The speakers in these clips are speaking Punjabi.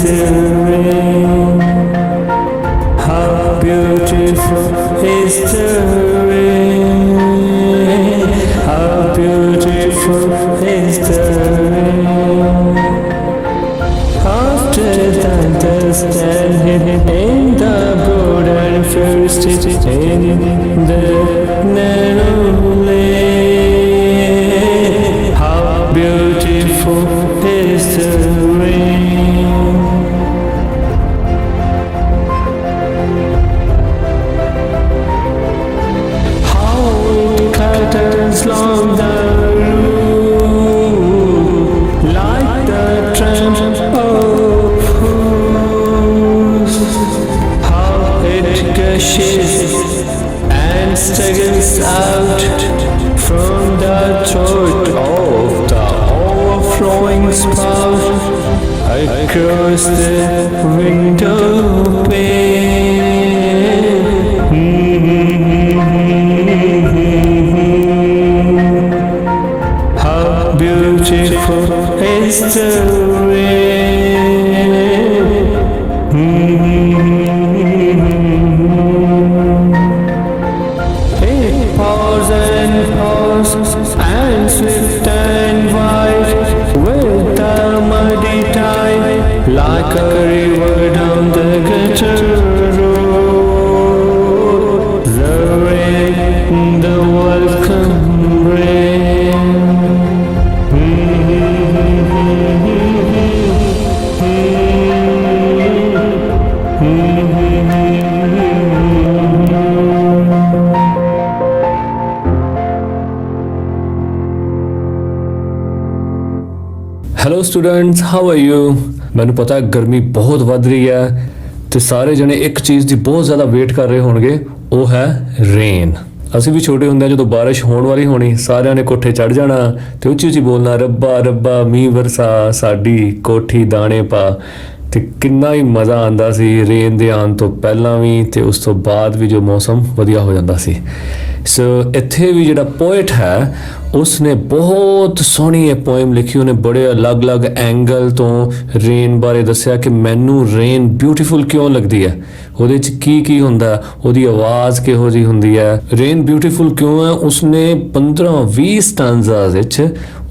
the rain? How beautiful is the rain? How beautiful is the rain? After that dust and in the broad and first in the narrow lane. How beautiful is the rain? How it clatters along the roof like the tramp of hooves. How it gushes and struggles out from the throat of the overflowing spout across the window pane. How beautiful is the rain? It pours and pours and swift and wide with the muddy tide like a river down the gutter road. The rain, the welcome rain. Hello students, how are you? ਮੈਨੂੰ ਪਤਾ ਗਰਮੀ ਬਹੁਤ ਵੱਧ ਰਹੀ ਹੈ ਤੇ ਸਾਰੇ ਜਣੇ ਇੱਕ ਚੀਜ਼ ਦੀ ਬਹੁਤ ਜ਼ਿਆਦਾ ਵੇਟ ਕਰ ਰਹੇ ਹੋਣਗੇ, ਉਹ ਹੈ ਰੇਨ। ਅਸੀਂ ਵੀ ਛੋਟੇ ਹੁੰਦੇ ਜਦੋਂ ਬਾਰਿਸ਼ ਹੋਣ ਵਾਲੀ ਹੋਣੀ, ਸਾਰਿਆਂ ਨੇ ਕੋਠੇ ਚੜ ਜਾਣਾ ਤੇ ਉੱਚੀ ਉੱਚੀ ਬੋਲਣਾ, ਰੱਬਾ ਰੱਬਾ ਮੀਂਹ ਵਰਸਾ ਸਾਡੀ ਕੋਠੀ ਦਾਣੇ ਪਾ। ਤੇ ਕਿੰਨਾ ਹੀ ਮਜ਼ਾ ਆਉਂਦਾ ਸੀ ਰੇਨ ਦੇ ਆਉਣ ਤੋਂ ਪਹਿਲਾਂ ਵੀ ਤੇ ਉਸ ਤੋਂ ਬਾਅਦ ਵੀ, ਜੋ ਮੌਸਮ ਵਧੀਆ ਹੋ ਜਾਂਦਾ ਸੀ। ਸੋ ਇੱਥੇ ਵੀ ਜਿਹੜਾ ਪੋਇਟ ਹੈ ਉਸਨੇ ਬਹੁਤ ਸੋਹਣੀ ਇਹ ਪੋਇਮ ਲਿਖੀ। ਉਹਨੇ ਬੜੇ ਅਲੱਗ-ਅਲੱਗ ਐਂਗਲ ਤੋਂ ਰੇਨ ਬਾਰੇ ਦੱਸਿਆ ਕਿ ਮੈਨੂੰ ਰੇਨ ਬਿਊਟੀਫੁਲ ਕਿਉਂ ਲੱਗਦੀ ਹੈ, ਉਹਦੇ 'ਚ ਕੀ ਹੁੰਦਾ, ਉਹਦੀ ਆਵਾਜ਼ ਕਿਹੋ ਜਿਹੀ ਹੁੰਦੀ ਹੈ, ਰੇਨ ਬਿਊਟੀਫੁਲ ਕਿਉਂ ਹੈ। ਉਸਨੇ 15-20 ਸਟੈਂਜ਼ਾਸ ਵਿੱਚ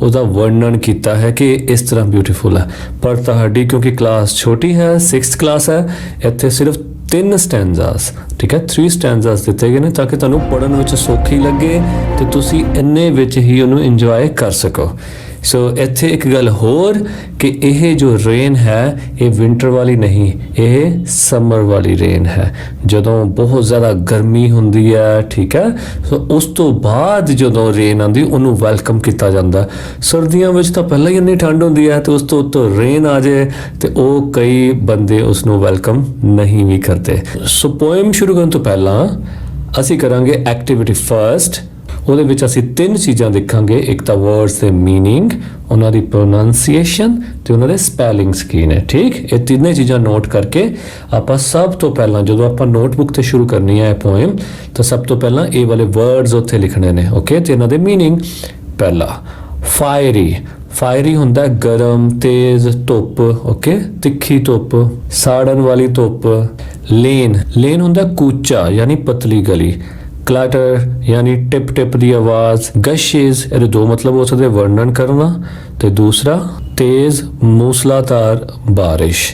ਉਹਦਾ ਵਰਣਨ ਕੀਤਾ ਹੈ ਕਿ ਇਸ ਤਰ੍ਹਾਂ ਬਿਊਟੀਫੁਲ ਹੈ। ਪਰ ਤੁਹਾਡੀ ਕਿਉਂਕਿ ਕਲਾਸ ਛੋਟੀ ਹੈ, 6th ਕਲਾਸ ਹੈ, ਇੱਥੇ ਸਿਰਫ 3 ਸਟੈਂਜ਼ਾਸ, ਠੀਕ ਹੈ, 3 ਸਟੈਂਜ਼ਾਸ ਦਿੱਤੇ ਗਏ ਨੇ ਤਾਂ ਕਿ ਤੁਹਾਨੂੰ ਪੜ੍ਹਨ ਵਿੱਚ ਸੌਖੀ ਲੱਗੇ ਤੇ ਤੁਸੀਂ ਇੰਨੇ ਵਿੱਚ ਹੀ ਉਹਨੂੰ ਇੰਜੋਏ ਕਰ ਸਕੋ। ਸੋ ਇੱਥੇ ਇੱਕ ਗੱਲ ਹੋਰ ਕਿ ਇਹ ਜੋ ਰੇਨ ਹੈ ਇਹ ਵਿੰਟਰ ਵਾਲੀ ਨਹੀਂ, ਇਹ ਸਮਰ ਵਾਲੀ ਰੇਨ ਹੈ, ਜਦੋਂ ਬਹੁਤ ਜ਼ਿਆਦਾ ਗਰਮੀ ਹੁੰਦੀ ਹੈ, ਠੀਕ ਹੈ। ਸੋ ਉਸ ਤੋਂ ਬਾਅਦ ਜਦੋਂ ਰੇਨ ਆਉਂਦੀ ਉਹਨੂੰ ਵੈਲਕਮ ਕੀਤਾ ਜਾਂਦਾ। ਸਰਦੀਆਂ ਵਿੱਚ ਤਾਂ ਪਹਿਲਾਂ ਹੀ ਇੰਨੀ ਠੰਡ ਹੁੰਦੀ ਹੈ ਤੇ ਉਸ ਤੋਂ ਉੱਤੋਂ ਰੇਨ ਆ ਜਾਏ ਤੇ ਉਹ ਕਈ ਬੰਦੇ ਉਸ ਨੂੰ ਵੈਲਕਮ ਨਹੀਂ ਵੀ ਕਰਦੇ। ਸੋ ਪੋਇਮ ਸ਼ੁਰੂ ਕਰਨ ਤੋਂ ਪਹਿਲਾਂ ਅਸੀਂ ਕਰਾਂਗੇ ਐਕਟੀਵਿਟੀ ਫਰਸਟ। ਉਹਦੇ ਵਿੱਚ ਅਸੀਂ 3 ਚੀਜ਼ਾਂ ਦੇਖਾਂਗੇ, ਇੱਕ ਤਾਂ ਵਰਡਸ ਦੇ ਮੀਨਿੰਗ, ਉਹਨਾਂ ਦੀ ਪ੍ਰੋਨਾਂਸੀਏਸ਼ਨ ਤੇ ਉਹਨਾਂ ਦੇ ਸਪੈਲਿੰਗਸ ਕੀ ਨੇ, ਠੀਕ। ਇਹ ਤਿੰਨੇ ਚੀਜ਼ਾਂ ਨੋਟ ਕਰਕੇ ਆਪਾਂ ਸਭ ਤੋਂ ਪਹਿਲਾਂ ਜਦੋਂ ਆਪਾਂ ਨੋਟਬੁੱਕ ਤੇ ਸ਼ੁਰੂ ਕਰਨੀ ਹੈ ਇਹ ਪੋਇਮ, ਤਾਂ ਸਭ ਤੋਂ ਪਹਿਲਾਂ ਇਹ ਵਾਲੇ ਵਰਡਸ ਉੱਥੇ ਲਿਖਣੇ ਨੇ, ਓਕੇ। ਤੇ ਇਹਨਾਂ ਦੇ ਮੀਨਿੰਗ, ਪਹਿਲਾ ਫਾਇਰੀ। ਫਾਇਰੀ ਹੁੰਦਾ ਗਰਮ ਤੇਜ਼ ਧੁੱਪ, ਓਕੇ, ਤਿੱਖੀ ਧੁੱਪ, ਸਾੜਨ ਵਾਲੀ ਧੁੱਪ। ਲੇਨ, ਲੇਨ ਹੁੰਦਾ ਕੂਚਾ ਯਾਨੀ ਪਤਲੀ ਗਲੀ। ਕਲਟਰ ਯਾਨੀ ਟਿਪ ਟਿਪ ਦੀ ਆਵਾਜ਼। ਗਸ਼ਿਜ਼, ਇਹਦੇ 2 ਮਤਲਬ ਹੋ ਸਕਦੇ, ਵਰਣਨ ਕਰਨਾ ਤੇ ਦੂਸਰਾ ਤੇਜ਼ ਮੂਸਲਾਧਾਰ ਬਾਰਿਸ਼।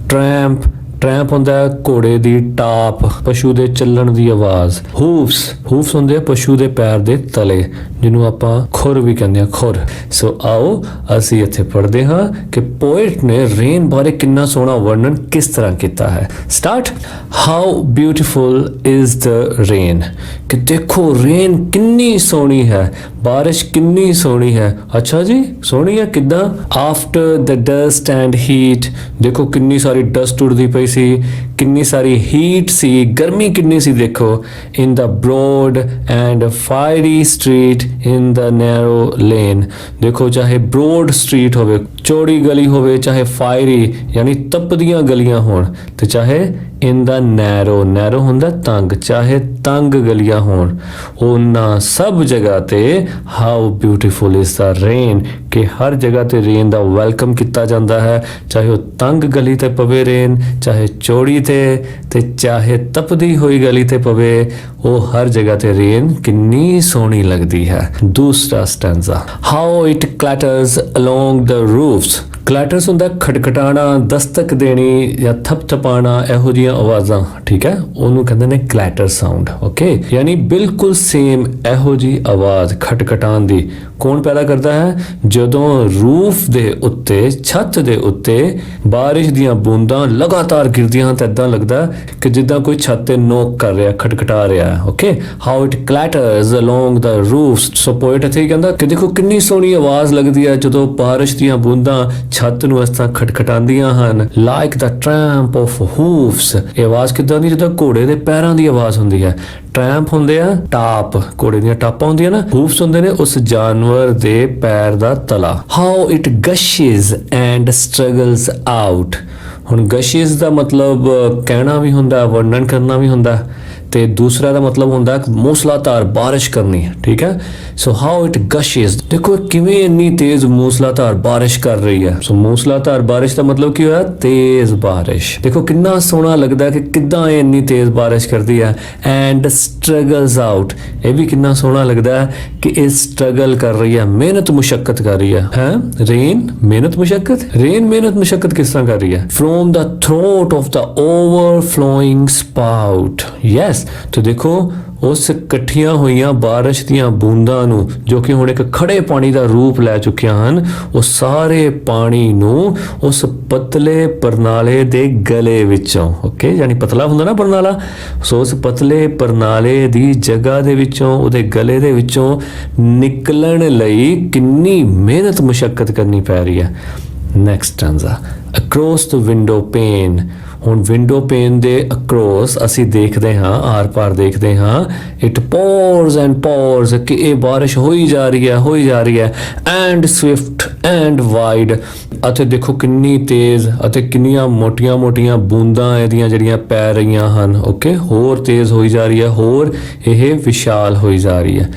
ਟਰੈਂਪ, ਟਰੈਂਪ ਹੁੰਦਾ ਘੋੜੇ ਦੀ ਟਾਪ, ਪਸ਼ੂ ਦੇ ਚੱਲਣ ਦੀ ਆਵਾਜ਼। ਹੂਫਸ, ਹੂਫਸ ਹੁੰਦੇ ਆ ਪਸ਼ੂ ਦੇ ਪੈਰ ਦੇ ਤਲੇ, ਜਿਹਨੂੰ ਆਪਾਂ ਖੁਰ ਵੀ ਕਹਿੰਦੇ ਆ, ਖੁਰ। ਸੋ ਆਓ ਅਸੀਂ ਇੱਥੇ ਪੜ੍ਹਦੇ ਹਾਂ ਕਿ ਪੋਇਟ ਨੇ ਰੇਨ ਬਾਰੇ ਕਿੰਨਾ ਸੋਹਣਾ ਵਰਣਨ ਕਿਸ ਤਰ੍ਹਾਂ ਕੀਤਾ ਹੈ। Start. How beautiful is the rain, ਕਿ ਦੇਖੋ ਰੇਨ ਕਿੰਨੀ ਸੋਹਣੀ ਹੈ, ਬਾਰਿਸ਼ ਕਿੰਨੀ ਸੋਹਣੀ ਹੈ। ਅੱਛਾ ਜੀ, ਸੋਹਣੀ ਹੈ ਕਿੱਦਾਂ? After the dust and heat, ਦੇਖੋ ਕਿੰਨੀ ਸਾਰੀ ਡਸਟ ਉੱਡਦੀ ਪਈ ਸੀ, ਕਿੰਨੀ ਸਾਰੀ ਹੀਟ ਸੀ, ਗਰਮੀ ਕਿੰਨੀ ਸੀ ਦੇਖੋ। In the broad and fiery street in the narrow lane, ਦੇਖੋ ਚਾਹੇ ਬਰੋਡ ਸਟਰੀਟ ਹੋਵੇ, ਚੌੜੀ ਗਲੀ ਹੋਵੇ, ਚਾਹੇ ਫਾਇਰੀ ਯਾਨੀ ਤਪਦੀਆਂ ਗਲੀਆਂ ਹੋਣ, ਤੇ ਚਾਹੇ ਇਨ ਦਾ ਨੈਰੋ, ਨੈਰੋ ਹੁੰਦਾ ਤੰਗ, ਚਾਹੇ ਤੰਗ ਗਲੀਆਂ ਹੋਣ, ਉਹਨਾਂ ਸਭ ਜਗ੍ਹਾ ਤੇ how beautiful is the rain, ਕਿ ਹਰ ਜਗ੍ਹਾ ਤੇ ਰੇਨ ਦਾ ਵੈਲਕਮ ਕੀਤਾ ਜਾਂਦਾ ਹੈ, ਚਾਹੇ ਉਹ ਤੰਗ ਗਲੀ ਤੇ ਪਵੇ ਰੇਨ, ਚਾਹੇ ਚੌੜੀ ਤੇ ਚਾਹੇ ਤਪਦੀ ਹੋਈ ਗਲੀ ਤੇ ਪਵੇ, ਉਹ ਹਰ ਜਗ੍ਹਾ ਤੇ ਰੇਨ ਕਿੰਨੀ ਸੋਹਣੀ ਲੱਗਦੀ ਹੈ। ਦੂਸਰਾ ਸਟੈਂਜ਼ਾ, how it clatters along the ਰੂਫਸ। ਕਲੈਟਰਸ ਹੁੰਦਾ ਖਟਖਟਾਣਾ, ਦਸਤਕ ਦੇਣੀ ਜਾਂ ਥਪਥਪਾਣਾ, ਇਹੋ ਜਿਹੀਆਂ ਆਵਾਜ਼ਾਂ, ਠੀਕ ਹੈ, ਉਹਨੂੰ ਕਹਿੰਦੇ ਨੇ ਕਲੈਟਰ ਸਾਊਂਡ। ਓਕੇ, ਯਾਨੀ ਬਿਲਕੁਲ ਸੇਮ ਇਹੋ ਜੀ ਆਵਾਜ਼ ਖਟਖਟਾਉਣ ਦੀ ਕੌਣ ਪੈਦਾ ਕਰਦਾ ਹੈ? ਜਦੋਂ ਰੂਫ ਦੇ ਉੱਤੇ, ਛੱਤ ਦੇ ਉੱਤੇ ਬਾਰਿਸ਼ ਦੀਆਂ ਬੂੰਦਾਂ ਲਗਾਤਾਰ ਗਿਰਦੀਆਂ ਤਾਂ ਇਦਾਂ ਲੱਗਦਾ ਕਿ ਜਿੱਦਾਂ ਕੋਈ ਛੱਤ ਤੇ ਨੋਕ ਕਰ ਰਿਹਾ, ਖਟਖਟਾ ਰਿਹਾ। Okay, how it clatters along the roofs. So poet ਇੱਥੇ ਕਹਿੰਦਾ ਕਿ ਦੇਖੋ ਕਿੰਨੀ ਸੋਹਣੀ ਆਵਾਜ਼ ਲੱਗਦੀ ਹੈ ਜਦੋਂ ਬਾਰਿਸ਼ ਦੀਆਂ ਬੂੰਦਾਂ ਛੱਤ ਨੂੰ ਇਸ ਤਰ੍ਹਾਂ ਖਟਖਟਾਉਂਦੀਆਂ ਹਨ। Like the tramp of hoofs. ਇਹ ਆਵਾਜ਼ ਕਿੱਦਾਂ ਦੀ? ਜਿੱਦਾਂ ਘੋੜੇ ਦੇ ਪੈਰਾਂ ਦੀ ਆਵਾਜ਼ ਹੁੰਦੀ ਹੈ। ਟ੍ਰੈਂਪ ਹੁੰਦੇ ਆ ਟਾਪ, ਘੋੜੇ ਦੀਆਂ ਟਾਪਾਂ ਹੁੰਦੀਆਂ ਨਾ, ਹੂਫਸ ਹੁੰਦੇ ਨੇ ਉਸ ਜਾਨਵਰ ਦੇ ਪੈਰ ਦਾ ਤਲਾ। How it gushes and struggles out. ਹੁਣ ਗਸ਼ਿਜ਼ ਦਾ ਮਤਲਬ ਕਹਿਣਾ ਵੀ ਹੁੰਦਾ, ਵਰਣਨ ਕਰਨਾ ਵੀ ਹੁੰਦਾ, ਤੇ ਦੂਸਰਾ ਦਾ ਮਤਲਬ ਹੁੰਦਾ ਮੂਸਲਾਧਾਰ ਬਾਰਿਸ਼ ਕਰਨੀ, ਠੀਕ ਹੈ। ਸੋ ਹਾਊ ਇਟ ਗਸ਼ਿਜ਼, ਦੇਖੋ ਕਿਵੇਂ ਇੰਨੀ ਤੇਜ਼ ਮੂਸਲਾਧਾਰ ਬਾਰਿਸ਼ ਕਰ ਰਹੀ ਹੈ। ਸੋ ਮੂਸਲਾਧਾਰ ਬਾਰਿਸ਼ ਦਾ ਮਤਲਬ ਕੀ ਹੋਇਆ? ਤੇਜ਼ ਬਾਰਿਸ਼। ਦੇਖੋ ਕਿੰਨਾ ਸੋਹਣਾ ਲੱਗਦਾ ਕਿ ਕਿੱਦਾਂ ਇਹ ਇੰਨੀ ਤੇਜ਼ ਬਾਰਿਸ਼ ਕਰਦੀ ਹੈ। ਐਂਡ ਸਟਰਗਲਸ ਆਊਟ, ਇਹ ਵੀ ਕਿੰਨਾ ਸੋਹਣਾ ਲੱਗਦਾ ਹੈ ਕਿ ਇਹ ਸਟਰਗਲ ਕਰ ਰਹੀ ਹੈ, ਮਿਹਨਤ ਮੁਸ਼ੱਕਤ ਕਰ ਰਹੀ ਹੈ। ਰੇਨ ਮਿਹਨਤ ਮੁਸ਼ੱਕਤ, ਰੇਨ ਮਿਹਨਤ ਮੁਸ਼ੱਕਤ ਕਿਸ ਤਰ੍ਹਾਂ ਕਰ ਰਹੀ ਹੈ? From the throat of the overflowing spout. Yes, तो देखो ਉਸ ਇਕੱਠੀਆਂ ਹੋਈਆਂ ਬਾਰਿਸ਼ ਦੀਆਂ ਬੂੰਦਾਂ ਨੂੰ, ਜੋ ਕਿ ਹੁਣ ਇੱਕ ਖੜੇ ਪਾਣੀ ਦਾ ਰੂਪ ਲੈ ਚੁੱਕੀਆਂ ਹਨ, ਉਹ ਸਾਰੇ ਪਾਣੀ ਨੂੰ ਉਸ ਪਤਲੇ ਪਰਨਾਲੇ ਦੇ ਗਲੇ ਵਿੱਚੋਂ, ਓਕੇ, ਯਾਨੀ ਪਤਲਾ ਹੁੰਦਾ ਨਾ ਪਰਨਾਲਾ, ਸੋ ਉਸ ਪਤਲੇ ਪਰਨਾਲੇ ਦੀ ਜਗ੍ਹਾ ਦੇ ਵਿੱਚੋਂ, ਉਹਦੇ ਗਲੇ ਦੇ ਵਿੱਚੋਂ ਨਿਕਲਣ ਲਈ ਕਿੰਨੀ ਮਿਹਨਤ ਮੁਸ਼ੱਕਤ ਕਰਨੀ ਪੈ ਰਹੀ ਹੈ। ਨੈਕਸਟ ਸਟੈਂਜ਼ਾ, ਅਕ੍ਰੋਸ ਦ ਵਿੰਡੋ ਪੇਨ। ਹੁਣ ਵਿੰਡੋ ਪੇਨ ਦੇ ਅਕ੍ਰੋਸ ਅਸੀਂ ਦੇਖਦੇ ਹਾਂ, ਆਰ ਪਾਰ ਦੇਖਦੇ ਹਾਂ, ਇਟ ਪੋਰਸ ਐਂਡ ਪੋਰਸ, ਕਿ ਇਹ ਬਾਰਿਸ਼ ਹੋਈ ਜਾ ਰਹੀ ਹੈ ਐਂਡ ਸਵਿਫਟ ਐਂਡ ਵਾਈਡ, ਅਤੇ ਦੇਖੋ ਕਿੰਨੀ ਤੇਜ਼ ਅਤੇ ਕਿੰਨੀਆਂ ਮੋਟੀਆਂ ਬੂੰਦਾਂ ਇਹਦੀਆਂ ਜਿਹੜੀਆਂ ਪੈ ਰਹੀਆਂ ਹਨ, ਓਕੇ, ਹੋਰ ਤੇਜ਼ ਹੋਈ ਜਾ ਰਹੀ ਹੈ, ਹੋਰ ਇਹ ਵਿਸ਼ਾਲ ਹੋਈ ਜਾ ਰਹੀ ਹੈ।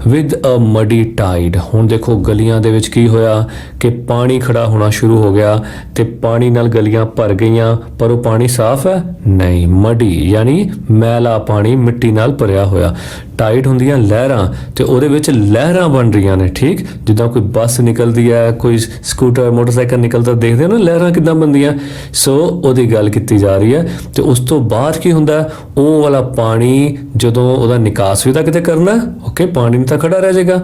ਵਿਦ ਅ ਮਡੀ ਟਾਈਡ, ਹੁਣ ਦੇਖੋ ਗਲੀਆਂ ਦੇ ਵਿੱਚ ਕੀ ਹੋਇਆ ਕਿ ਪਾਣੀ ਖੜਾ ਹੋਣਾ ਸ਼ੁਰੂ ਹੋ ਗਿਆ ਤੇ ਪਾਣੀ ਨਾਲ ਗਲੀਆਂ ਭਰ ਗਈਆਂ, ਪਰ ਉਹ ਪਾਣੀ ਸਾਫ਼ ਹੈ ਨਹੀਂ, ਮਡੀ ਯਾਨੀ ਮੈਲਾ ਪਾਣੀ, ਮਿੱਟੀ ਨਾਲ ਭਰਿਆ ਹੋਇਆ। ਟਾਈਡ ਹੁੰਦੀਆਂ ਲਹਿਰਾਂ, ਤੇ ਉਹਦੇ ਵਿੱਚ ਲਹਿਰਾਂ ਬਣ ਰਹੀਆਂ ਨੇ, ਠੀਕ, ਜਿੱਦਾਂ ਕੋਈ ਬੱਸ ਨਿਕਲਦੀ ਹੈ, ਕੋਈ ਸਕੂਟਰ ਮੋਟਰਸਾਈਕਲ ਨਿਕਲਦਾ, ਦੇਖਦੇ ਹੋ ਨਾ ਲਹਿਰਾਂ ਕਿੱਦਾਂ ਬਣਦੀਆਂ। ਸੋ ਉਹਦੀ ਗੱਲ ਕੀਤੀ ਜਾ ਰਹੀ ਹੈ। ਤੇ ਉਸ ਤੋਂ ਬਾਅਦ ਕੀ ਹੁੰਦਾ, ਉਹ ਵਾਲਾ ਪਾਣੀ ਜਦੋਂ ਉਹਦਾ ਨਿਕਾਸ ਵੀ ਤਾਂ ਕਿਤੇ ਕਰਨਾ, ਓਕੇ, ਪਾਣੀ ਤਾਂ ਖੜਾ ਰਹਿ ਜਾਏਗਾ,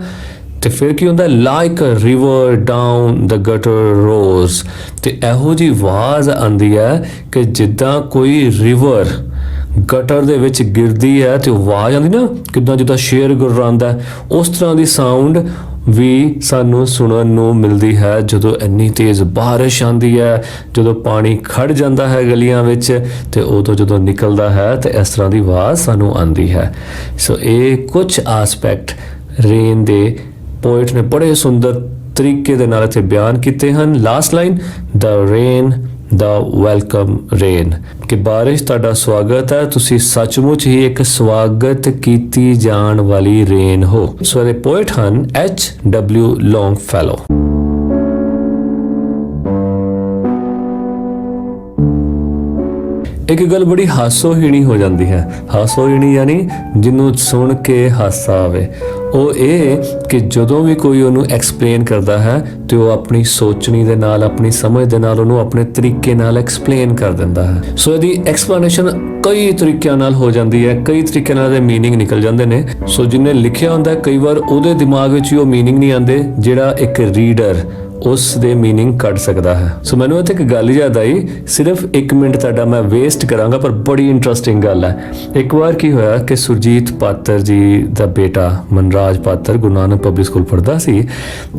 ਤੇ ਫਿਰ ਕੀ ਹੁੰਦਾ, like a river down the gutter roars, ਤੇ ਇਹੋ ਜਿਹੀ ਆਵਾਜ਼ ਆਉਂਦੀ ਹੈ ਕਿ ਜਿੱਦਾਂ ਕੋਈ ਰਿਵਰ ਗਟਰ ਦੇ ਵਿੱਚ ਗਿਰਦੀ ਹੈ ਤੇ ਆਵਾਜ਼ ਆਉਂਦੀ ਨਾ, ਕਿੱਦਾਂ ਜਿੱਦਾਂ ਸ਼ੇਰ ਗੁਰਰਾਉਂਦਾ, ਉਸ ਤਰ੍ਹਾਂ ਦੀ ਸਾਊਂਡ ਵੀ ਸਾਨੂੰ ਸੁਣਨ ਨੂੰ ਮਿਲਦੀ ਹੈ ਜਦੋਂ ਇੰਨੀ ਤੇਜ਼ ਬਾਰਿਸ਼ ਆਉਂਦੀ ਹੈ, ਜਦੋਂ ਪਾਣੀ ਖੜ ਜਾਂਦਾ ਹੈ ਗਲੀਆਂ ਵਿੱਚ, ਤੇ ਉਦੋਂ ਜਦੋਂ ਨਿਕਲਦਾ ਹੈ ਤੇ ਇਸ ਤਰ੍ਹਾਂ ਦੀ ਆਵਾਜ਼ ਸਾਨੂੰ ਆਉਂਦੀ ਹੈ। ਸੋ ਇਹ ਕੁਝ ਆਸਪੈਕਟ ਰੇਨ ਦੇ ਪੋਇਟ ਨੇ ਬੜੇ ਸੁੰਦਰ ਤਰੀਕੇ ਦੇ ਨਾਲ ਇੱਥੇ ਬਿਆਨ ਕੀਤੇ ਹਨ। ਲਾਸਟ ਲਾਈਨ, ਦ ਰੇਨ ਦਾ ਵੈਲਕਮ ਰੇਨ, ਕਿ ਬਾਰਿਸ਼ ਤੁਹਾਡਾ ਸਵਾਗਤ ਹੈ, ਤੁਸੀਂ ਸੱਚਮੁੱਚ ਹੀ ਇੱਕ ਸਵਾਗਤ ਕੀਤੀ ਜਾਣ ਵਾਲੀ ਰੇਨ ਹੋ। ਸੋ ਇਹਦੇ ਪੋਇਟ ਹਨ H.W. ਲੌਂਗਫੈਲੋ। ਇੱਕ ਗੱਲ ਬੜੀ ਹਾਸੋਹੀਣੀ ਹੋ ਜਾਂਦੀ ਹੈ, ਹਾਸੋਹੀਣੀ ਯਾਨੀ ਜਿਹਨੂੰ ਸੁਣ ਕੇ ਹਾਸਾ ਆਵੇ, ਉਹ ਇਹ ਕਿ ਜਦੋਂ ਵੀ ਕੋਈ ਉਹਨੂੰ ਐਕਸਪਲੇਨ ਕਰਦਾ ਹੈ ਤੇ ਉਹ ਆਪਣੀ ਸੋਚਣੀ ਦੇ ਨਾਲ, ਆਪਣੀ ਸਮਝ ਦੇ ਨਾਲ ਉਹਨੂੰ ਆਪਣੇ ਤਰੀਕੇ ਨਾਲ ਐਕਸਪਲੇਨ ਕਰ ਦਿੰਦਾ ਹੈ। ਸੋ ਇਹਦੀ ਐਕਸਪਲੇਨੇਸ਼ਨ ਕਈ ਤਰੀਕਿਆਂ ਨਾਲ ਹੋ ਜਾਂਦੀ ਹੈ, ਕਈ ਤਰੀਕੇ ਨਾਲ ਦੇ ਮੀਨਿੰਗ ਨਿਕਲ ਜਾਂਦੇ ਨੇ। ਸੋ ਜਿਹਨੇ ਲਿਖਿਆ ਹੁੰਦਾ ਕਈ ਵਾਰ ਉਹਦੇ ਦਿਮਾਗ ਵਿੱਚ ਵੀ ਉਹ ਮੀਨਿੰਗ ਨਹੀਂ ਆਉਂਦੇ ਜਿਹੜਾ ਇੱਕ ਰੀਡਰ ਉਸ ਦੇ ਮੀਨਿੰਗ ਕੱਢ ਸਕਦਾ ਹੈ। ਸੋ ਮੈਨੂੰ ਇੱਥੇ ਇੱਕ ਗੱਲ ਯਾਦ ਆਈ, ਸਿਰਫ 1 ਮਿੰਟ ਤੁਹਾਡਾ ਮੈਂ ਵੇਸਟ ਕਰਾਂਗਾ, ਪਰ ਬੜੀ ਇੰਟਰਸਟਿੰਗ ਗੱਲ ਹੈ। ਇੱਕ ਵਾਰ ਕੀ ਹੋਇਆ ਕਿ ਸੁਰਜੀਤ ਪਾਤਰ ਜੀ ਦਾ ਬੇਟਾ ਮਨਰਾਜ ਪਾਤਰ ਗੁਰੂ ਨਾਨਕ ਪਬਲਿਕ ਸਕੂਲ ਪੜ੍ਹਦਾ ਸੀ,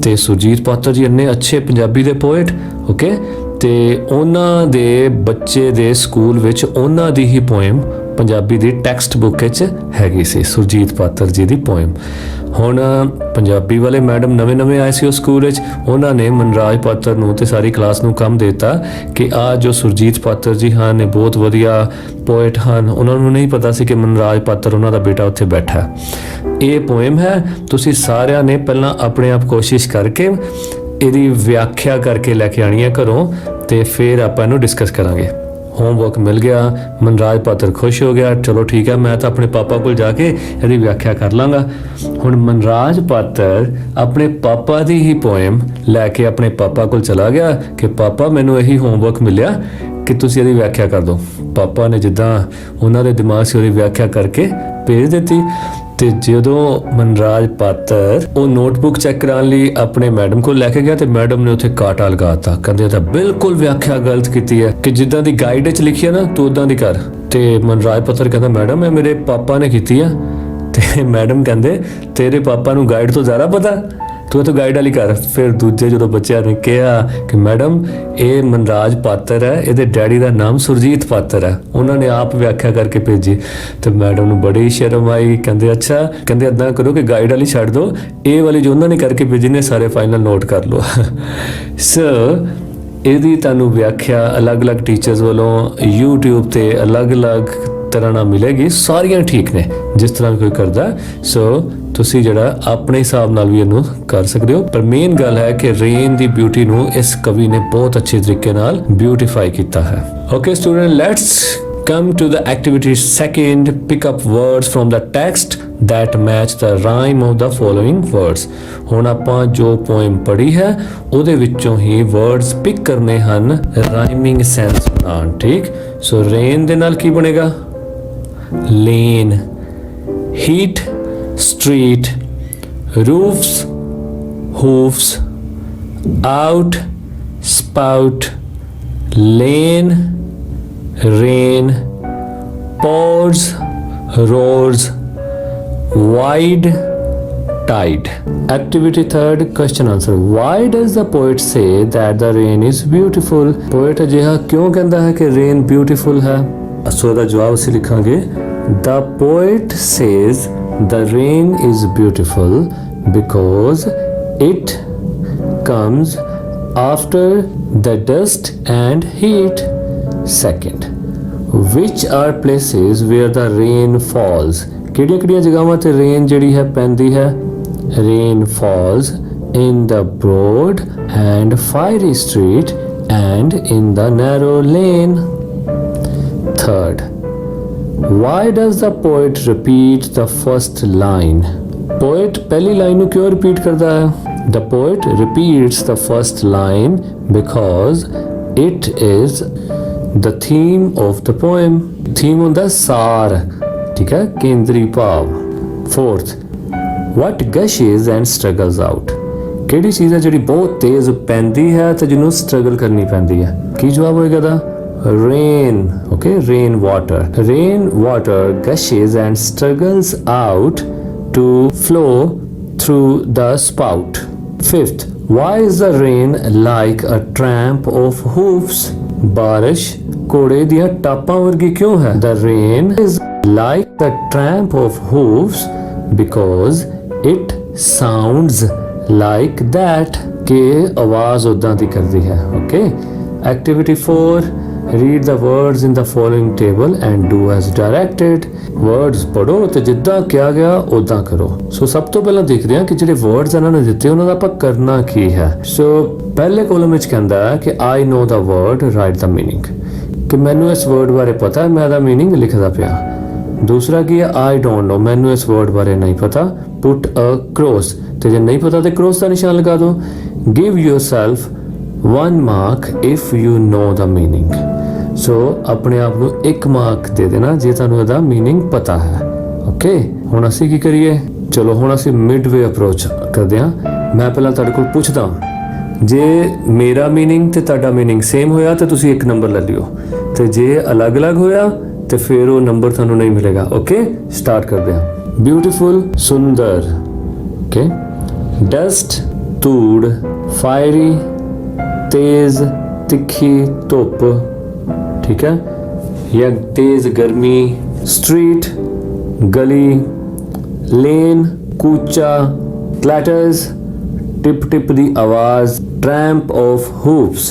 ਤੇ ਸੁਰਜੀਤ ਪਾਤਰ ਜੀ ਇੰਨੇ ਅੱਛੇ ਪੰਜਾਬੀ ਦੇ ਪੋਇਟ, ਓਕੇ, ਤੇ ਉਹਨਾਂ ਦੇ ਬੱਚੇ ਦੇ ਸਕੂਲ ਵਿੱਚ ਉਹਨਾਂ ਦੀ ਹੀ ਪੋਇਮ ਪੰਜਾਬੀ ਦੀ ਟੈਕਸਟ ਬੁੱਕ ਵਿੱਚ ਹੈਗੀ ਸੀ, ਸੁਰਜੀਤ ਪਾਤਰ ਜੀ ਦੀ ਪੋਇਮ। ਹੁਣ ਪੰਜਾਬੀ ਵਾਲੇ ਮੈਡਮ ਨਵੇਂ ਆਏ ਸੀ ਉਸ ਸਕੂਲ ਵਿੱਚ, ਉਹਨਾਂ ਨੇ ਮਨਰਾਜ ਪਾਤਰ ਨੂੰ ਤੇ ਸਾਰੀ ਕਲਾਸ ਨੂੰ ਕੰਮ ਦਿੱਤਾ ਕਿ ਆ ਜੋ ਸੁਰਜੀਤ ਪਾਤਰ ਜੀ ਹਨ, ਇਹ ਬਹੁਤ ਵਧੀਆ ਪੋਇਟ ਹਨ। ਉਹਨਾਂ ਨੂੰ ਨਹੀਂ ਪਤਾ ਸੀ ਕਿ ਮਨਰਾਜ ਪਾਤਰ ਉਹਨਾਂ ਦਾ ਬੇਟਾ ਉੱਥੇ ਬੈਠਾ। ਇਹ ਪੋਇਮ ਹੈ, ਤੁਸੀਂ ਸਾਰਿਆਂ ਨੇ ਪਹਿਲਾਂ ਆਪਣੇ ਆਪ ਕੋਸ਼ਿਸ਼ ਕਰਕੇ ਇਹਦੀ ਵਿਆਖਿਆ ਕਰਕੇ ਲੈ ਕੇ ਆਣੀ ਹੈ ਘਰੋਂ, ਤੇ ਫਿਰ ਆਪਾਂ ਇਹਨੂੰ ਡਿਸਕਸ ਕਰਾਂਗੇ। ਹੋਮਵਰਕ ਮਿਲ ਗਿਆ, ਮਨਰਾਜ ਪਾਤਰ ਖੁਸ਼ ਹੋ ਗਿਆ, ਚਲੋ ਠੀਕ ਹੈ ਮੈਂ ਤਾਂ ਆਪਣੇ ਪਾਪਾ ਕੋਲ ਜਾ ਕੇ ਇਹਦੀ ਵਿਆਖਿਆ ਕਰ ਲਾਂਗਾ। ਹੁਣ ਮਨਰਾਜ ਪਾਤਰ ਆਪਣੇ ਪਾਪਾ ਦੀ ਹੀ ਪੋਇਮ ਲੈ ਕੇ ਆਪਣੇ ਪਾਪਾ ਕੋਲ ਚਲਾ ਗਿਆ ਕਿ ਪਾਪਾ ਮੈਨੂੰ ਇਹੀ ਹੋਮਵਰਕ ਮਿਲਿਆ ਕਿ ਤੁਸੀਂ ਇਹਦੀ ਵਿਆਖਿਆ ਕਰ ਦਿਓ। ਪਾਪਾ ਨੇ ਜਿੱਦਾਂ ਉਹਨਾਂ ਦੇ ਦਿਮਾਗ 'ਚ ਉਹਦੀ ਵਿਆਖਿਆ ਕਰਕੇ ਭੇਜ ਦਿੱਤੀ। ਤੇ ਜਦੋਂ ਮਨਰਾਜ ਪਾਤਰ ਉਹ ਨੋਟਬੁੱਕ ਚੈੱਕ ਕਰਾਉਣ ਲਈ ਆਪਣੇ ਮੈਡਮ ਕੋਲ ਲੈ ਕੇ ਗਿਆ ਤੇ ਮੈਡਮ ਨੇ ਉੱਥੇ ਕਾਟਾ ਲਗਾਤਾ, ਕਹਿੰਦੇ ਤਾਂ ਬਿਲਕੁਲ ਵਿਆਖਿਆ ਗਲਤ ਕੀਤੀ ਹੈ ਕਿ ਜਿੱਦਾਂ ਦੀ ਗਾਈਡ ਵਿੱਚ ਲਿਖੀ ਹੈ ਨਾ ਤੂੰ ਉਦਾਂ ਦੀ ਕਰ। ਤੇ ਮਨਰਾਜ ਪਾਤਰ ਕਹਿੰਦਾ ਮੈਡਮ ਇਹ ਮੇਰੇ ਪਾਪਾ ਨੇ ਕੀਤੀ ਆ। ਤੇ ਮੈਡਮ ਕਹਿੰਦੇ ਤੇਰੇ ਪਾਪਾ ਨੂੰ ਗਾਈਡ ਤੋਂ ਜ਼ਿਆਦਾ ਪਤਾ, ਤੂੰ ਤਾਂ ਗਾਈਡ ਵਾਲੀ ਕਰ। ਫਿਰ ਦੂਜੇ ਜਦੋਂ ਬੱਚਿਆਂ ਨੇ ਕਿਹਾ ਕਿ ਮੈਡਮ ਇਹ ਮਨਰਾਜ ਪਾਤਰ ਹੈ, ਇਹਦੇ ਡੈਡੀ ਦਾ ਨਾਮ ਸੁਰਜੀਤ ਪਾਤਰ ਹੈ, ਉਹਨਾਂ ਨੇ ਆਪ ਵਿਆਖਿਆ ਕਰਕੇ ਭੇਜੀ। ਤੇ ਮੈਡਮ ਨੂੰ ਬੜੀ ਸ਼ਰਮ ਆਈ, ਕਹਿੰਦੇ ਅੱਛਾ, ਕਹਿੰਦੇ ਏਦਾਂ ਕਰੋ ਕਿ ਗਾਈਡ ਵਾਲੀ ਛੱਡ ਦਿਓ, ਇਹ ਵਾਲੀ ਜੋ ਉਹਨਾਂ ਨੇ ਕਰਕੇ ਭੇਜੀ ਨੇ ਸਾਰੇ ਫਾਈਨਲ ਨੋਟ ਕਰ ਲਓ। ਸੋ ਇਹਦੀ ਤੁਹਾਨੂੰ ਵਿਆਖਿਆ ਅਲੱਗ-ਅਲੱਗ ਟੀਚਰਸ ਵੱਲੋਂ YouTube ਤੇ ਅਲੱਗ-ਅਲੱਗ ਤਰ੍ਹਾਂ ਨਾਲ ਮਿਲੇਗੀ, ਸਾਰੀਆਂ ਠੀਕ ਨੇ ਜਿਸ ਤਰ੍ਹਾਂ ਕੋਈ ਕਰਦਾ। ਸੋ ਤੁਸੀਂ ਜਿਹੜਾ ਆਪਣੇ ਹਿਸਾਬ ਨਾਲ ਵੀ ਇਹਨੂੰ ਕਰ ਸਕਦੇ ਹੋ, ਪਰ ਮੇਨ ਗੱਲ ਹੈ ਕਿ ਰੇਨ ਦੀ ਬਿਊਟੀ ਨੂੰ ਇਸ ਕਵੀ ਨੇ ਬਹੁਤ ਅੱਛੇ ਤਰੀਕੇ ਨਾਲ ਬਿਊਟੀਫਾਈ ਕੀਤਾ ਹੈ। Okay student, let's come to the activity second. Pick up words from the text that match the rhyme of the following words. ਹੁਣ ਆਪਾਂ ਜੋ ਪੋਇਮ ਪੜ੍ਹੀ ਹੈ ਉਹਦੇ ਵਿੱਚੋਂ ਹੀ words ਪਿਕ ਕਰਨੇ ਹਨ ਰਾਈਮਿੰਗ ਸੈਂਸ ਬਣਾਉਣ, ਠੀਕ। ਸੋ ਰੇਨ ਦੇ ਨਾਲ ਕੀ ਬਣੇਗਾ? lane, heat, street, roofs, hoofs, out, spout, lane, rain, pours, roars, wide, tide. Activity third, question answer. Why does the poet say that the rain is beautiful? Poet ਅਜਿਹਾ ਕਿਉਂ ਕਹਿੰਦਾ ਹੈ ਕਿ rain beautiful ਹੈ? ਸੋ ਦਾ ਜਵਾਬ ਅਸੀਂ ਲਿਖਾਂਗੇ The poet says the rain is beautiful because it comes after the dust and heat. Second, which are places where the rain falls? ਕਿਹੜੀਆਂ ਜਗ੍ਹਾਵਾਂ ਤੇ ਰੇਨ ਜਿਹੜੀ ਹੈ ਪੈਂਦੀ ਹੈ? Rain falls in the broad and fiery street and in the narrow lane. Third, why does the poet repeat the first line? Poet ਪਹਿਲੀ ਲਾਈਨ ਨੂੰ ਕਿਉਂ ਰਿਪੀਟ ਕਰਦਾ ਹੈ? The poet repeats the first line because it is the theme of the poem. Theme ਹੁੰਦਾ ਸਾਰ, ਠੀਕ ਹੈ, ਕੇਂਦਰੀ ਭਾਵ। Fourth, what gushes and struggles out? ਕਿਹੜੀ ਚੀਜ਼ ਹੈ ਜਿਹੜੀ ਬਹੁਤ ਤੇਜ਼ ਪੈਂਦੀ ਹੈ ਤੇ ਜਿਹਨੂੰ ਸਟਰਗਲ ਕਰਨੀ ਪੈਂਦੀ ਹੈ? ਕੀ ਜਵਾਬ ਹੋਏਗਾ ਦਾ? Rain. Okay, rain water. Rain water gushes and struggles out to flow through the spout. Fifth, why is the rain like a tramp of hoofs? बारिश घोड़े दियां टापां वर्गी क्यों है? The rain is like the tramp of hoofs because it sounds like that. के आवाज उदां दी करदी है। Okay. Activity 4, read the words in the following table and do as directed. Words ਪੜੋ ਤੇ ਜਿੱਦਾਂ ਕਿਹਾ ਗਿਆ ਉਦਾਂ ਕਰੋ। ਸੋ ਸਭ ਤੋਂ ਪਹਿਲਾਂ ਦੇਖਦੇ ਹਾਂ ਕਿ ਜਿਹੜੇ words ਇਹਨਾਂ ਨੇ ਦਿੱਤੇ ਉਹਨਾਂ ਦਾ ਆਪਾਂ ਕਰਨਾ ਕੀ ਹੈ। ਸੋ ਪਹਿਲੇ ਕਾਲਮ ਵਿੱਚ ਕਹਿੰਦਾ ਹੈ ਕਿ I know the word, write the meaning, ਕਿ ਮੈਨੂੰ ਇਸ word ਬਾਰੇ ਪਤਾ ਹੈ, ਮੈਂ ਇਹਦਾ meaning ਲਿਖਦਾ ਪਿਆ। ਦੂਸਰਾ ਕੀ ਹੈ? I don't know, ਮੈਨੂੰ ਇਸ word ਬਾਰੇ ਨਹੀਂ ਪਤਾ, put a cross, ਤੇ ਜੇ ਨਹੀਂ ਪਤਾ ਤੇ cross ਦਾ ਨਿਸ਼ਾਨ ਲਗਾ ਦਿਓ। Give yourself 1 mark if you know the meaning. ਸੋ ਆਪਣੇ ਆਪ ਨੂੰ 1 ਮਾਰਕ ਦੇ ਦੇਣਾ ਜੇ ਤੁਹਾਨੂੰ ਇਹਦਾ ਮੀਨਿੰਗ ਪਤਾ ਹੈ। ਓਕੇ, ਹੁਣ ਅਸੀਂ ਕੀ ਕਰੀਏ? ਚਲੋ ਹੁਣ ਅਸੀਂ ਮਿਡਵੇ ਅਪਰੋਚ ਕਰਦੇ ਹਾਂ। ਮੈਂ ਪਹਿਲਾਂ ਤੁਹਾਡੇ ਕੋਲ ਪੁੱਛਦਾ, ਜੇ ਮੇਰਾ ਮੀਨਿੰਗ ਤੇ ਤੁਹਾਡਾ ਮੀਨਿੰਗ ਸੇਮ ਹੋਇਆ ਤਾਂ ਤੁਸੀਂ 1 ਨੰਬਰ ਲੈ ਲਿਓ, ਤੇ ਜੇ ਅਲੱਗ-ਅਲੱਗ ਹੋਇਆ ਤੇ ਫਿਰ ਉਹ ਨੰਬਰ ਤੁਹਾਨੂੰ ਨਹੀਂ ਮਿਲੇਗਾ। ਓਕੇ, ਸਟਾਰਟ ਕਰਦੇ ਹਾਂ। ਬਿਊਟੀਫੁਲ, ਸੁੰਦਰ, ਓਕੇ। ਡਸਟ, ਧੂੜ, ਫਾਇਰੀ, तेज, तिखी, धुप, ठीक है, या तेज गर्मी। स्ट्रीट, गली। लेन, कूचा। क्लैटर्स, टिप टिप दी आवाज। Tramp of hoofs.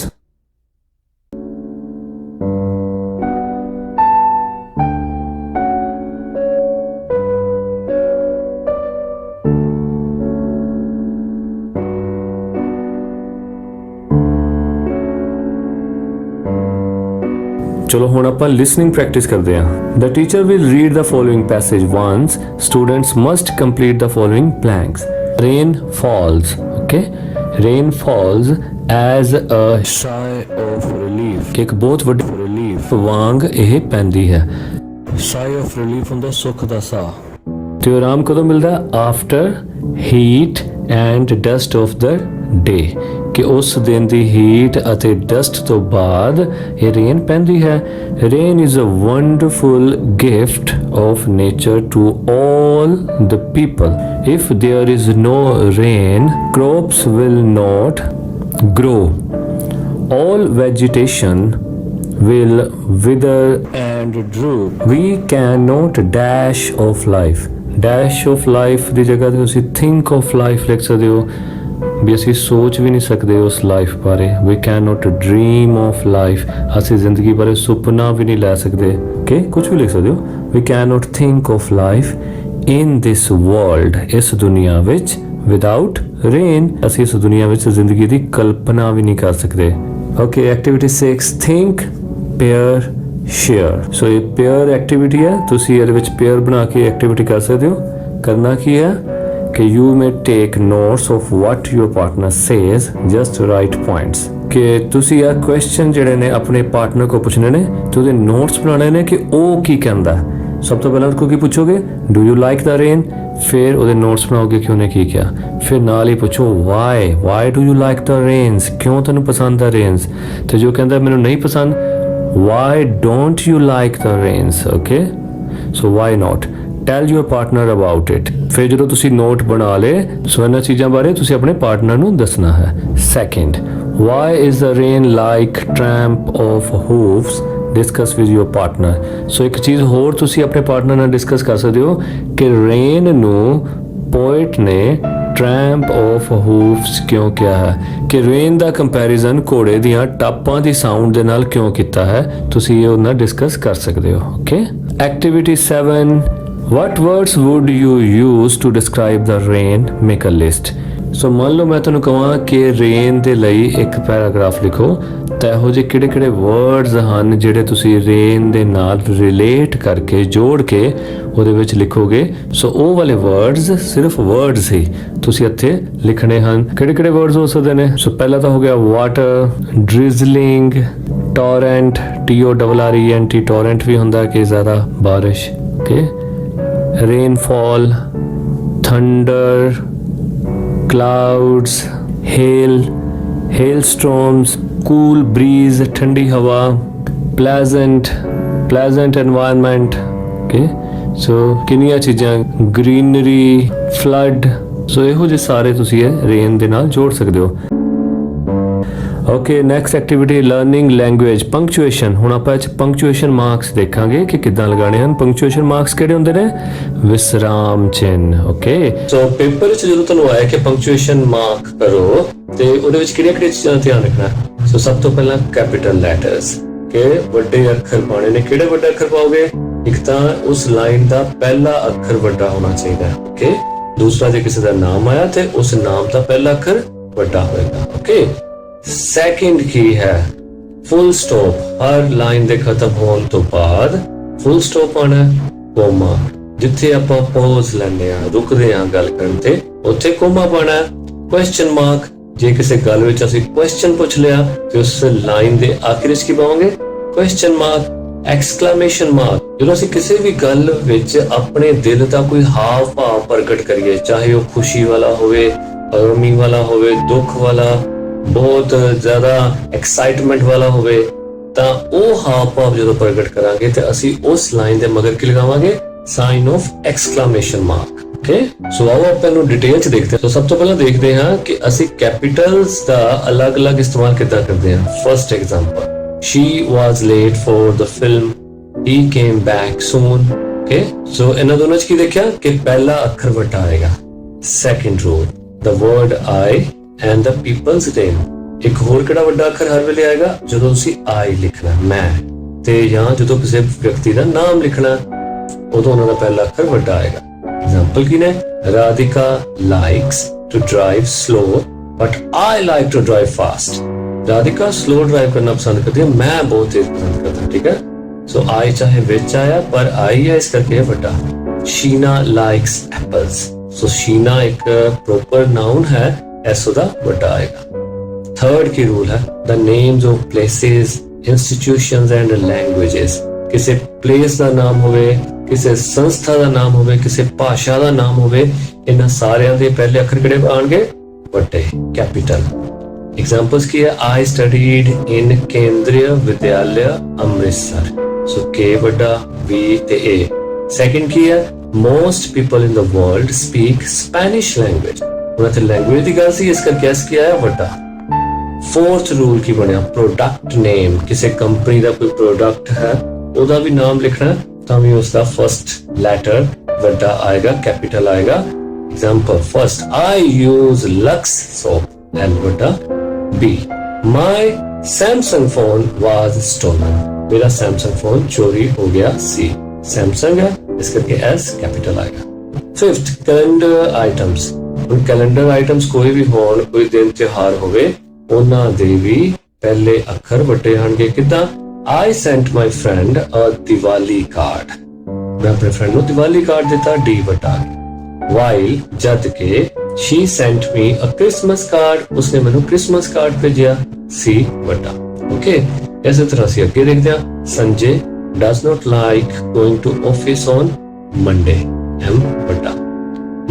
ਚਲੋ ਹੁਣ ਆਪਾਂ ਲਿਸਨਿੰਗ ਪ੍ਰੈਕਟਿਸ ਕਰਦੇ ਹਾਂ। The teacher will read the following passage once, students must complete the following blanks. Rain falls, okay, rain falls as a sigh of relief, ਇੱਕ ਬਹੁਤ ਵੱਡੀ ਰਿਲੀਫ ਵਾਂਗ ਇਹ ਪੈਂਦੀ ਹੈ। ਸਾਈ ਆਫ ਰਿਲੀਫ ਹੁੰਦਾ ਸੁੱਖ ਦਾ ਸਾਹ। ਤੇ ਆਰਾਮ ਕਦੋਂ ਮਿਲਦਾ? After heat and dust of the day, ਕਿ ਉਸ ਦਿਨ ਦੀ ਹੀਟ ਅਤੇ ਡਸਟ ਤੋਂ ਬਾਅਦ ਇਹ ਰੇਨ ਪੈਂਦੀ ਹੈ। Rain is a wonderful gift of nature to all the people. If there is no rain, crops will not grow. All vegetation will wither and droop. We cannot dash of life. Dash of life ਦੀ ਜਗ੍ਹਾ ਤੇ ਤੁਸੀਂ think of life ਲਿਖ ਸਕਦੇ ਹੋ, ਵੀ ਅਸੀਂ ਸੋਚ ਵੀ ਨਹੀਂ ਸਕਦੇ ਉਸ ਲਾਈਫ ਬਾਰੇ। We cannot dream of life, ਅਸੀਂ ਜ਼ਿੰਦਗੀ ਬਾਰੇ ਸੁਪਨਾ ਵੀ ਨਹੀਂ ਲੈ ਸਕਦੇ, ਕਿ ਕੁਝ ਵੀ ਲਿਖ ਸਕਦੇ ਹੋ। We cannot think of life in this world, ਇਸ ਦੁਨੀਆ ਵਿੱਚ, without rain, ਅਸੀਂ ਇਸ ਦੁਨੀਆ ਵਿੱਚ ਜ਼ਿੰਦਗੀ ਦੀ ਕਲਪਨਾ ਵੀ ਨਹੀਂ ਕਰ ਸਕਦੇ। Okay, activity 6, think, pair, share। ਸੋ ਇਹ ਪੇਅਰ ਐਕਟੀਵਿਟੀ ਹੈ, ਤੁਸੀਂ ਇਹਦੇ ਵਿੱਚ ਪੇਅਰ ਬਣਾ ਕੇ ਐਕਟੀਵਿਟੀ ਕਰ ਸਕਦੇ ਹੋ। ਕਰਨਾ ਕੀ ਹੈ ਕਿ you may take notes of what your partner says, just write points। ਕਿ ਤੁਸੀਂ ਇਹ ਕੁਐਸਚਨ ਜਿਹੜੇ ਨੇ ਆਪਣੇ ਪਾਰਟਨਰ ਕੋ ਪੁੱਛਣੇ ਨੇ ਤੇ ਉਹਦੇ ਨੋਟਸ ਬਣਾਉਣੇ ਨੇ ਕਿ ਉਹ ਕੀ ਕਹਿੰਦਾ ਹੈ। ਸਭ ਤੋਂ ਪਹਿਲਾਂ ਉਹ ਕੀ ਪੁੱਛੋਗੇ? Do you like the rain? ਫਿਰ ਉਹਦੇ ਨੋਟਸ ਬਣਾਓਗੇ ਕਿ ਉਹਨੇ ਕੀ ਕਿਹਾ। ਫਿਰ ਨਾਲ ਹੀ ਪੁੱਛੋ why do you like the rains, ਕਿਉਂ ਤੈਨੂੰ ਪਸੰਦ ਆ ਰੇਨਸ। ਤੇ ਜੋ ਕਹਿੰਦਾ ਮੈਨੂੰ ਨਹੀਂ ਪਸੰਦ, why don't you like the rains, okay, so why not. Tell your partner about it. ਫਿਰ ਜਦੋਂ ਤੁਸੀਂ ਨੋਟ ਬਣਾ ਲਏ, ਸੋ ਇਹਨਾਂ ਚੀਜ਼ਾਂ ਬਾਰੇ ਤੁਸੀਂ ਆਪਣੇ ਪਾਰਟਨਰ ਨੂੰ ਦੱਸਣਾ ਹੈ। Second, why is the rain like tramp of hoofs, discuss with your partner. So ਇੱਕ ਚੀਜ਼ ਹੋਰ ਤੁਸੀਂ ਆਪਣੇ ਪਾਰਟਨਰ ਨਾਲ ਡਿਸਕਸ ਕਰ ਸਕਦੇ ਹੋ ਕਿ ਰੇਨ ਨੂੰ ਪੋਇਟ ਨੇ ਟ੍ਰੈਂਪ ਆਫ ਹੂਵਸ ਕਿਉਂ ਕਿਹਾ ਹੈ, ਕਿ ਰੇਨ ਦਾ ਕੰਪੈਰੀਜ਼ਨ ਘੋੜੇ ਦੀਆਂ ਟਾਪਾਂ ਦੀ ਸਾਊਂਡ ਦੇ ਨਾਲ ਕਿਉਂ ਕੀਤਾ ਹੈ। ਤੁਸੀਂ ਇਹ ਉਹਨਾਂ ਡਿਸਕਸ ਕਰ ਸਕਦੇ ਹੋ। Okay, activity 7, what words would you use to describe the rain? Make a list. ਸੋ ਮੰਨ ਲਓ ਮੈਂ ਤੁਹਾਨੂੰ ਕਹਾਂ ਕਿ ਰੇਨ ਦੇ ਲਈ ਇੱਕ ਪੈਰਾਗ੍ਰਾਫ ਲਿਖੋ, ਤਾਂ ਇਹੋ ਜਿਹੇ ਕਿਹੜੇ ਵਰਡਸ ਹਨ ਜਿਹੜੇ ਤੁਸੀਂ ਰੇਨ ਦੇ ਨਾਲ ਰਿਲੇਟ ਕਰਕੇ ਜੋੜ ਕੇ ਉਹਦੇ ਵਿੱਚ ਲਿਖੋਗੇ। ਸੋ ਉਹ ਵਾਲੇ ਵਰਡਸ ਸਿਰਫ ਵਰਡਸ ਹੀ ਤੁਸੀਂ ਇੱਥੇ ਲਿਖਣੇ ਹਨ। ਕਿਹੜੇ ਵਰਡਸ ਹੋ ਸਕਦੇ ਨੇ? ਸੋ ਪਹਿਲਾ ਤਾਂ ਹੋ ਗਿਆ ਵਾਟਰ, ਡ੍ਰਿਜ਼ਲਿੰਗ, ਟੋਰੈਂਟ, TORRENT, ਟੋਰੈਂਟ ਵੀ ਹੁੰਦਾ ਕਿ ਜ਼ਿਆਦਾ ਬਾਰਿਸ਼, okay, rainfall, thunder, clouds, hailstorms, cool breeze, ठंडी हवा, pleasant environment, okay, so ਕਿੰਨੀਆਂ ਚੀਜ਼ਾਂ, greenery, flood, so ਇਹੋ ਜਿਹੇ ਸਾਰੇ ਤੁਸੀਂ ਇਹ ਰੇਨ ਦੇ ਨਾਲ ਜੋੜ ਸਕਦੇ ਹੋ। Okay, next activity learning language, ਪੰਕਚੁਏਸ਼ਨ। ਹੁਣ ਆਪਾਂ ਇਹ 'ਚ ਪੰਕਚੁਏਸ਼ਨ ਮਾਰਕਸ ਦੇਖਾਂਗੇ ਕਿ ਕਿੱਦਾਂ ਲਗਾਉਣੇ ਹਨ। ਪੰਕਚੁਏਸ਼ਨ ਮਾਰਕਸ ਕਿਹੜੇ ਹੁੰਦੇ ਨੇ? ਵਿਸਰਾਮ ਚਿੰਨ੍ਹ। ਓਕੇ, ਸੋ ਪੇਪਰ 'ਚ ਜਦੋਂ ਤੁਹਾਨੂੰ ਆਇਆ ਕਿ ਪੰਕਚੁਏਸ਼ਨ ਮਾਰਕ ਕਰੋ ਤੇ ਉਹਦੇ ਵਿੱਚ ਕਿਹੜੀਆਂ ਚੀਜ਼ਾਂ ਦਾ ਧਿਆਨ ਰੱਖਣਾ? ਸੋ ਸਭ ਤੋਂ ਪਹਿਲਾਂ ਕੈਪੀਟਲ ਲੈਟਰਸ, ਕਿ ਵੱਡੇ ਅੱਖਰ ਪਾਉਣੇ ਨੇ। ਕਿਹੜੇ ਵੱਡੇ ਅੱਖਰ ਪਾਓਗੇ? ਇੱਕ ਤਾਂ ਉਸ ਲਾਈਨ ਦਾ ਪਹਿਲਾ ਅੱਖਰ ਵੱਡਾ ਹੋਣਾ ਚਾਹੀਦਾ। ਓਕੇ, ਦੂਸਰਾ ਜੇ ਕਿਸੇ ਦਾ ਨਾਮ ਆਇਆ ਤੇ ਉਸ ਨਾਮ ਦਾ ਪਹਿਲਾ ਅੱਖਰ ਵੱਡਾ ਹੋਏਗਾ। ਓਕੇ, ਸੈਕਿੰਡ ਕੀ ਹੈ? Full stop. ਹਰ ਲਾਈਨ ਦੇ ਖਤਮ ਹੋਣ ਤੋਂ ਬਾਅਦ ਫੁੱਲ ਸਟਾਪ ਆਣਾ। ਕੋਮਾ, ਜਿੱਥੇ ਆਪਾਂ ਪੌਜ਼ ਲੈਂਦੇ ਆ, ਰੁਕਦੇ ਆ ਗੱਲ ਕਰਨ ਤੇ, ਉੱਥੇ ਕੋਮਾ ਪਾਣਾ। ਕੁਐਸਚਨ ਮਾਰਕ, ਜੇ ਕਿਸੇ ਗੱਲ ਵਿੱਚ ਅਸੀਂ ਕੁਐਸਚਨ ਪੁੱਛ ਲਿਆ ਤੇ ਉਸ ਲਾਈਨ ਦੇ ਆਖਿਰ ਵਿੱਚ ਕੀ ਪਾਵਾਂਗੇ? Question mark. ਐਕਸਕਲੇਮੇਸ਼ਨ ਮਾਰਕ, ਜਦੋਂ ਅਸੀਂ ਕਿਸੇ ਵੀ ਗੱਲ ਵਿੱਚ ਆਪਣੇ ਦਿਲ ਦਾ ਕੋਈ ਹਾਵ ਭਾਵ ਪ੍ਰਗਟ ਕਰੀਏ, ਚਾਹੇ ਉਹ ਖੁਸ਼ੀ ਵਾਲਾ ਹੋਵੇ, ਗਮੀ ਵਾਲਾ ਹੋਵੇ, ਦੁੱਖ ਵਾਲਾ, ਬਹੁਤ ਜ਼ਿਆਦਾ ਐਕਸਾਈਟਮੈਂਟ ਵਾਲਾ ਹੋਵੇ, ਤਾਂ ਉਹ ਹਾਵ ਭਾਵ ਜਦੋਂ ਪ੍ਰਗਟ ਕਰਾਂਗੇ ਤੇ ਅਸੀਂ ਉਸ ਲਾਈਨ ਦੇ ਮਗਰ ਕੀ ਲਗਾਵਾਂਗੇ? Sign of exclamation mark. Okay, so ਆਓ ਆਪਾਂ ਇਹਨੂੰ ਡਿਟੇਲ 'ਚ ਦੇਖਦੇ ਹਾਂ। ਸੋ ਸਭ ਤੋਂ ਪਹਿਲਾਂ ਦੇਖਦੇ ਹਾਂ ਕਿ ਅਸੀਂ ਕੈਪੀਟਲਸ ਦਾ ਅਲੱਗ-ਅਲੱਗ ਇਸਤੇਮਾਲ ਕਿੱਦਾਂ ਕਰਦੇ ਹਾਂ। First example, she was late for the film, he came back soon। Okay, so ਇਹਨਾਂ ਦੋਨਾਂ 'ਚ ਕੀ ਦੇਖਿਆ ਕਿ ਪਹਿਲਾ ਅੱਖਰ ਵੱਡਾ ਆਏਗਾ। Second rule, the word I and the people's name। ਇੱਕ ਹੋਰ ਕਿਹੜਾ ਵੱਡਾ ਅੱਖਰ ਹਰ ਵੇਲੇ ਆਏਗਾ? ਜਦੋਂ ਤੁਸੀਂ I ਲਿਖਣਾ, ਮੈਂ, ਤੇ ਜਾਂ ਜਦੋਂ ਕਿਸੇ ਵਿਅਕਤੀ ਦਾ ਨਾਮ ਲਿਖਣਾ, ਉਦੋਂ ਉਹਨਾਂ ਦਾ ਪਹਿਲਾ ਅੱਖਰ ਵੱਡਾ ਆਏਗਾ। ਐਗਜ਼ਾਮਪਲ ਕੀ ਨੇ? Radhika likes to drive slow but I like to drive fast। Radhika slow drive करना पसंद करती है, मैं बहुत तेज पसंद करता हूँ। ठीक है, सो आई चाहे विच आया पर आई है इस करके बड़ा। शीना लाइक्स एप्पल्स, सो शीना एक प्रॉपर नाउन है, एस ओदा बड़ा आएगा। थर्ड की रूल है the names of places, institutions and languages. किसी प्लेस का नाम होवे, किसी संस्था का नाम होवे, किसी भाषा का नाम होवे, इन्हां सारियां दे पहले अखर किहड़े आउणगे? वड्डे, कैपिटल। एग्जांपल्स की है, आई स्टडीड इन केंद्रीय विद्यालय अमृतसर, सो के वड्डा, बी ते ए। सेकंड की है, most people in the world speak Spanish language, हुण इत्थे लैंग्वेज दी गल सी, इस करके एस किया है वड्डा। फोर्थ रूल की बनया प्रोडक्ट नेम, किसी कंपनी का कोई प्रोडक्ट है ओदा भी नाम लिखना है तो भी उसका फर्स्ट लेटर वड्डा आएगा, कैपिटल आएगा। Example first, I use Lux soap, L वड्डा। B, my Samsung phone was stolen, मेरा सैमसंग फोन चोरी हो गया। सी, सैमसंग है इस करके एस कैपिटल आएगा। Fifth, calendar items, calendar items कोई भी होन, कोई दिन त्योहार होवे, ਉਹਨਾਂ ਦੇ ਵੀ ਪਹਿਲੇ ਅੱਖਰ ਵੱਡੇ ਆਣਗੇ। ਕਿਦਾਂ? I sent my friend a Diwali card, ਮੈਂ ਆਪਣੇ ਫਰੈਂਡ ਨੂੰ ਦੀਵਾਲੀ ਕਾਰਡ ਦਿੱਤਾ, ਡੀ ਵੱਡਾ। while, ਜਦ ਕਿ she sent me a Christmas card, ਉਸਨੇ ਮੈਨੂੰ ਕ੍ਰਿਸਮਸ ਕਾਰਡ ਭੇਜਿਆ, ਸੀ ਵੱਡਾ। ਓਕੇ, ਇਸੇ ਤਰ੍ਹਾਂ ਅਸੀਂ ਅੱਗੇ ਦੇਖਦੇ ਹਾਂ। Sanjay does not like going to office on Monday, M ਵੱਡਾ।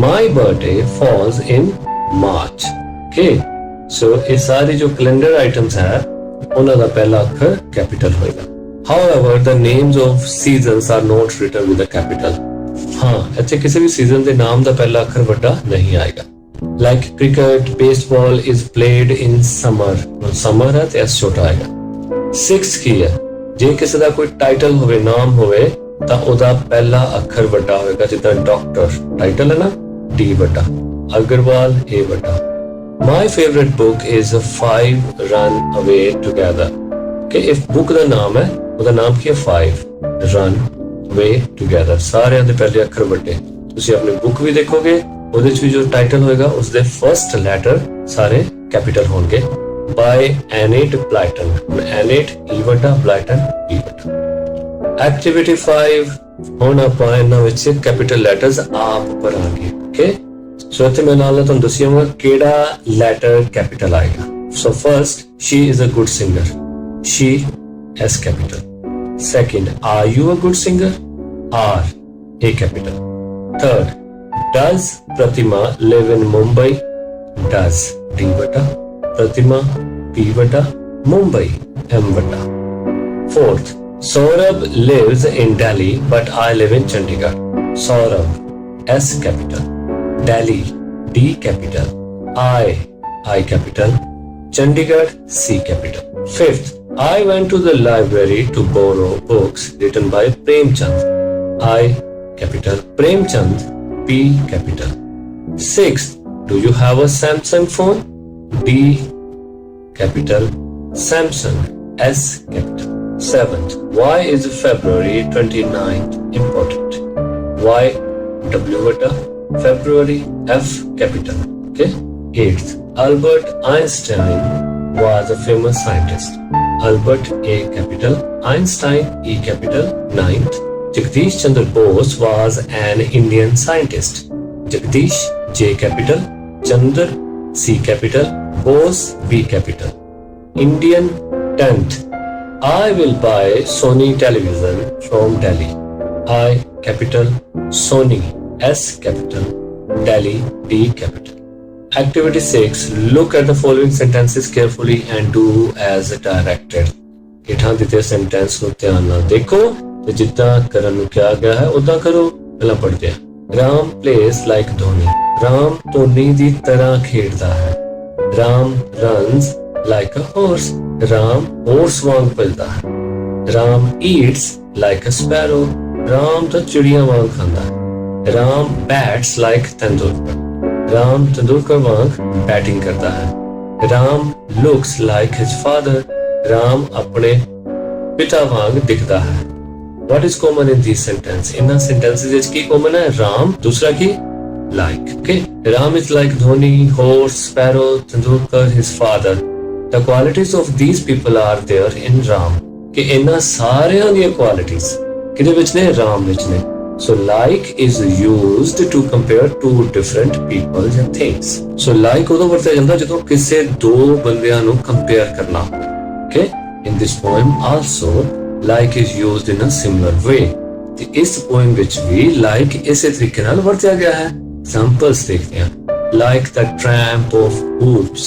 my birthday falls in March, okay, सो ये सारी जो कैलेंडर आइटम्स है उन्होंने पहला अक्षर कैपिटल होएगा। However, the names of seasons are not written with a capital. हाँ, ऐसे किसी भी सीजन के नाम का पहला अक्षर बड़ा नहीं आएगा। Like cricket, baseball is played in summer. Summer है तो एस छोटा आएगा। Sixth की है, जे किसी का कोई टाइटल होवे, नाम होवे, तो उदा पहला अक्षर बड़ा होएगा। जितना डॉक्टर टाइटल है ना, डी बड़ा। अग्रवाल, ए बड़ा। My favorite book is Five Run Away Together. कि if book ਦਾ ਨਾਮ ਹੈ, ਉਹਦਾ ਨਾਮ ਕੀ ਹੈ? Five Run Away Together। ਸਾਰਿਆਂ ਦੇ ਪਹਿਲੇ ਅੱਖਰ ਵੱਡੇ। ਤੁਸੀਂ ਆਪਣੀ ਬੁੱਕ ਵੀ ਦੇਖੋਗੇ, ਉਹਦੇ ਵਿੱਚ ਵੀ ਜੋ ਟਾਈਟਲ ਹੋਏਗਾ ਉਸਦੇ ਫਰਸਟ ਲੈਟਰ ਸਾਰੇ ਕੈਪੀਟਲ ਹੋਣਗੇ। By Enid Blyton, Enid E ਵੱਡਾ, Blyton E ਵੱਡਾ। Activity 5, ਹੁਣ ਆਪਾਂ ਇਹਨਾਂ ਵਿੱਚ ਕੈਪੀਟਲ ਲੈਟਰਸ ਆਪ ਭਰਾਂਗੇ। ਓਕੇ, ਸੋ ਇੱਥੇ ਮੈਂ ਨਾਲ ਤੁਹਾਨੂੰ ਦੱਸਿਆਂਗਾ ਕਿਹੜਾ ਲੈਟਰ ਕੈਪੀਟਲ ਆਏਗਾ। ਸੋ first, she is a good singer, she S capital. Second, are you a good singer? R, A capital. Third, does Pratima live in Mumbai? Does, D bata. Pratima, P bata. Mumbai, M bata. Fourth, Saurabh lives in Delhi but I live in Chandigarh. Saurabh, S capital. Delhi, D capital. I capital. Chandigarh, C capital. Fifth, I went to the library to borrow books written by Premchand. I capital. Premchand, P capital. Sixth, do you have a Samsung phone? D capital. Samsung, S capital. Seventh, why is February 29th important? Why, W bata. February, F capital. Okay. Eighth, Albert Einstein was a famous scientist. Albert, A capital. Einstein, E capital. Ninth, Jagdish Chandra Bose was an Indian scientist. Jagdish, J capital. Chandra, C capital. Bose, B capital. Indian. 10th, I will buy Sony television from Delhi. I capital. Sony, S capital. Delhi, D capital. Activity 6, look at the following sentences carefully and do as directed. ਹੇਠਾਂ ਦਿੱਤੇ ਸੈਂਟੈਂਸ ਨੂੰ ਧਿਆਨ ਨਾਲ ਦੇਖੋ ਤੇ ਜਿੱਦਾਂ ਕਰਨ ਨੂੰ ਕਿਹਾ ਗਿਆ ਹੈ ਉਦਾਂ ਕਰੋ। ਪਹਿਲਾਂ ਪੜ੍ਹਦੇ ਹਾਂ। ਰਾਮ plays like ਧੋਨੀ, ਰਾਮ ਧੋਨੀ ਦੀ ਤਰ੍ਹਾਂ ਖੇਡਦਾ ਹੈ। Ram runs like a horse, Ram horse ਵਾਂਗ ਭੱਜਦਾ ਹੈ। Ram eats like a sparrow, Ram ਤਾਂ ਚਿੜੀਆਂ ਵਾਂਗ ਖਾਂਦਾ ਹੈ। राम बैट्स लाइक तेंदुलकर, राम तेंदुलकर वांग बैटिंग करता है। Ram looks like his father, Ram अपने पिता वांग दिखता है। What is common in this sentence? In sentences की कॉमन है राम, दूसरा की like. Okay, Ram is like Dhoni, horse, sparrow, Tendulkar, his father. The qualities of these people are there in Ram. ਕਿ ਇਹਨਾਂ ਸਾਰਿਆਂ ਦੀਆਂ qualities ਕਿਹਦੇ ਵਿੱਚ ਨੇ? ਰਾਮ ਵਿੱਚ ਨੇ. So like is used to compare two different people and things. So like ਉਦੋਂ ਵਰਤਿਆ ਜਾਂਦਾ ਜਦੋਂ ਕਿਸੇ ਦੋ ਬੰਦਿਆਂ ਨੂੰ compare ਕਰਨਾ. Okay? In this poem also like is used in a similar way. ਤੇ ਇਸ poem ਵਿੱਚ ਵੀ like ਇਸੇ ਤਰੀਕੇ ਨਾਲ ਵਰਤਿਆ ਗਿਆ ਹੈ. Examples ਦੇਖਦੇ ਹਾਂ. Like the tramp of hooves.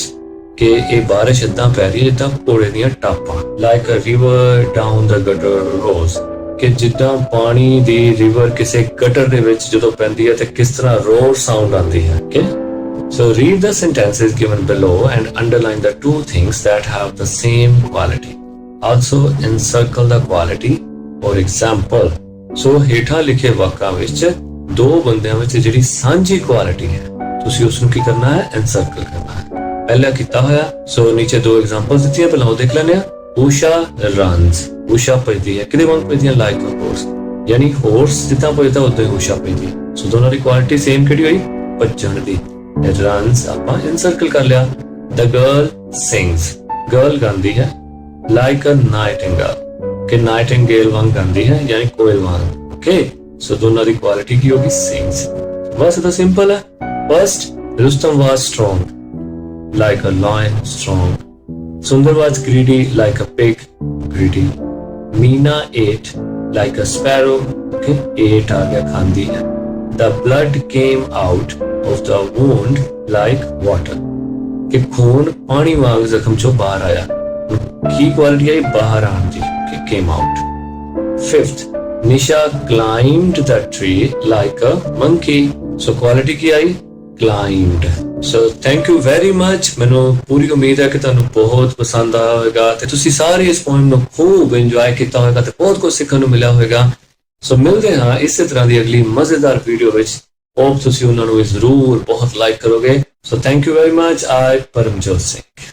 ਕਿ ਇਹ ਬਾਰਿਸ਼ ਏਦਾਂ ਪੈ ਰਹੀ ਹੈ ਜਿੱਦਾਂ ਘੋੜੇ ਦੀਆਂ ਟਾਪਾਂ. Like a river down the gutter roars. ਕਿ ਜਿੱਦਾਂ ਪਾਣੀ ਦੀ ਰਿਵਰ ਕਿਸੇ ਗਟਰ ਦੇ ਵਿੱਚ ਜਦੋਂ ਪੈਂਦੀ ਹੈ ਤੇ ਕਿਸ ਤਰ੍ਹਾਂ ਰੋਰ ਸਾਊਂਡ ਆਉਂਦੀ ਹੈ. Okay? So read the sentences given below and underline the two things that have the same quality. Also encircle the quality. For example, so ਹੇਠਾਂ ਲਿਖੇ ਵਾਕਾਂ ਵਿੱਚ ਦੋ ਬੰਦਿਆਂ ਵਿੱਚ ਜਿਹੜੀ ਸਾਂਝੀ ਕੁਆਲਿਟੀ ਹੈ ਤੁਸੀਂ ਉਸ ਨੂੰ ਕੀ ਕਰਨਾ ਹੈ? ਐਨਸਰਕਲ ਕਰਨਾ ਹੈ. ਪਹਿਲਾਂ ਕੀਤਾ ਹੋਇਆ. ਸੋ ਨੀਚੇ ਦੋ ਐਗਜ਼ਾਮਪਲਸ ਦਿੱਤੀਆਂ, ਪਹਿਲਾਂ ਉਹ ਦੇਖ ਲੈਂਦੇ ਆ. ਊਸ਼ਾ ਰਨਸ. ਊਸ਼ਾ ਭੱਜਦੀ ਹੈ. ਕਿਹਦੇ ਵਾਂਗ ਭੱਜਦੀ ਹੈ? Like a horse. ਯਾਨੀ ਹੋਰਸ ਜਿੱਦਾਂ ਭੱਜਦਾ ਉਦਾਂ ਹੀ ਊਸ਼ਾ ਭੱਜਦੀ ਹੈ. ਸੋ ਦੋਨਾਂ ਦੀ ਕੁਆਲਿਟੀ ਸੇਮ ਕਿਹੜੀ ਹੋਈ? ਭੱਜਣ ਦੀ. ਰਨਸ ਆਪਾਂ ਐਨਸਰਕਲ ਕਰ ਲਿਆ. ਦ ਗਰਲ ਸਿੰਗਸ. ਗਰਲ ਗਾਉਂਦੀ ਹੈ. Like a nightingale. ਕਿ ਨਾਈਟਿੰਗੇਲ ਵਾਂਗ ਗਾਉਂਦੀ ਹੈ ਯਾਨੀ ਕੋਇਲ ਵਾਂਗ. ਓਕੇ, ਸੋ ਦੋਨਾਂ ਦੀ ਕੁਆਲਿਟੀ ਕੀ ਹੋਗੀ? ਸਿੰਗਸ. ਬਸ ਇਹ ਤਾਂ ਸਿੰਪਲ ਹੈ. First, Rustam was strong, like a lion strong. Sundar was greedy, like a pig greedy. Meena ate, like a sparrow. Okay, ate आ गया खांदी है. The blood came out of the wound like water. कि खून पानी वांग जख्म चो बाहर आया. की क्वालिटी आई? बाहर आने दी. कि came out. Fifth, Nisha climbed the tree like a monkey. So quality Ki I? Climbed. So thank you very much. ਮੈਨੂੰ ਪੂਰੀ ਉਮੀਦ ਹੈ ਕਿ ਤੁਹਾਨੂੰ ਬਹੁਤ ਪਸੰਦ ਆਇਆ ਹੋਵੇਗਾ ਤੇ ਤੁਸੀਂ ਸਾਰੇ ਇਸ ਪੋਇਮ ਨੂੰ ਖੂਬ ਇੰਜੋਏ ਕੀਤਾ ਹੋਵੇਗਾ ਤੇ ਬਹੁਤ ਕੁਝ ਸਿੱਖਣ ਨੂੰ ਮਿਲਿਆ ਹੋਵੇਗਾ. ਸੋ ਮਿਲਦੇ ਹਾਂ ਇਸੇ ਤਰ੍ਹਾਂ ਦੀ ਅਗਲੀ ਮਜ਼ੇਦਾਰ ਵੀਡੀਓ ਵਿੱਚ. ਹੋਪ ਤੁਸੀਂ ਉਹਨਾਂ ਨੂੰ ਜ਼ਰੂਰ ਬਹੁਤ ਲਾਈਕ ਕਰੋਗੇ. So thank you very much. I, Paramjot Singh.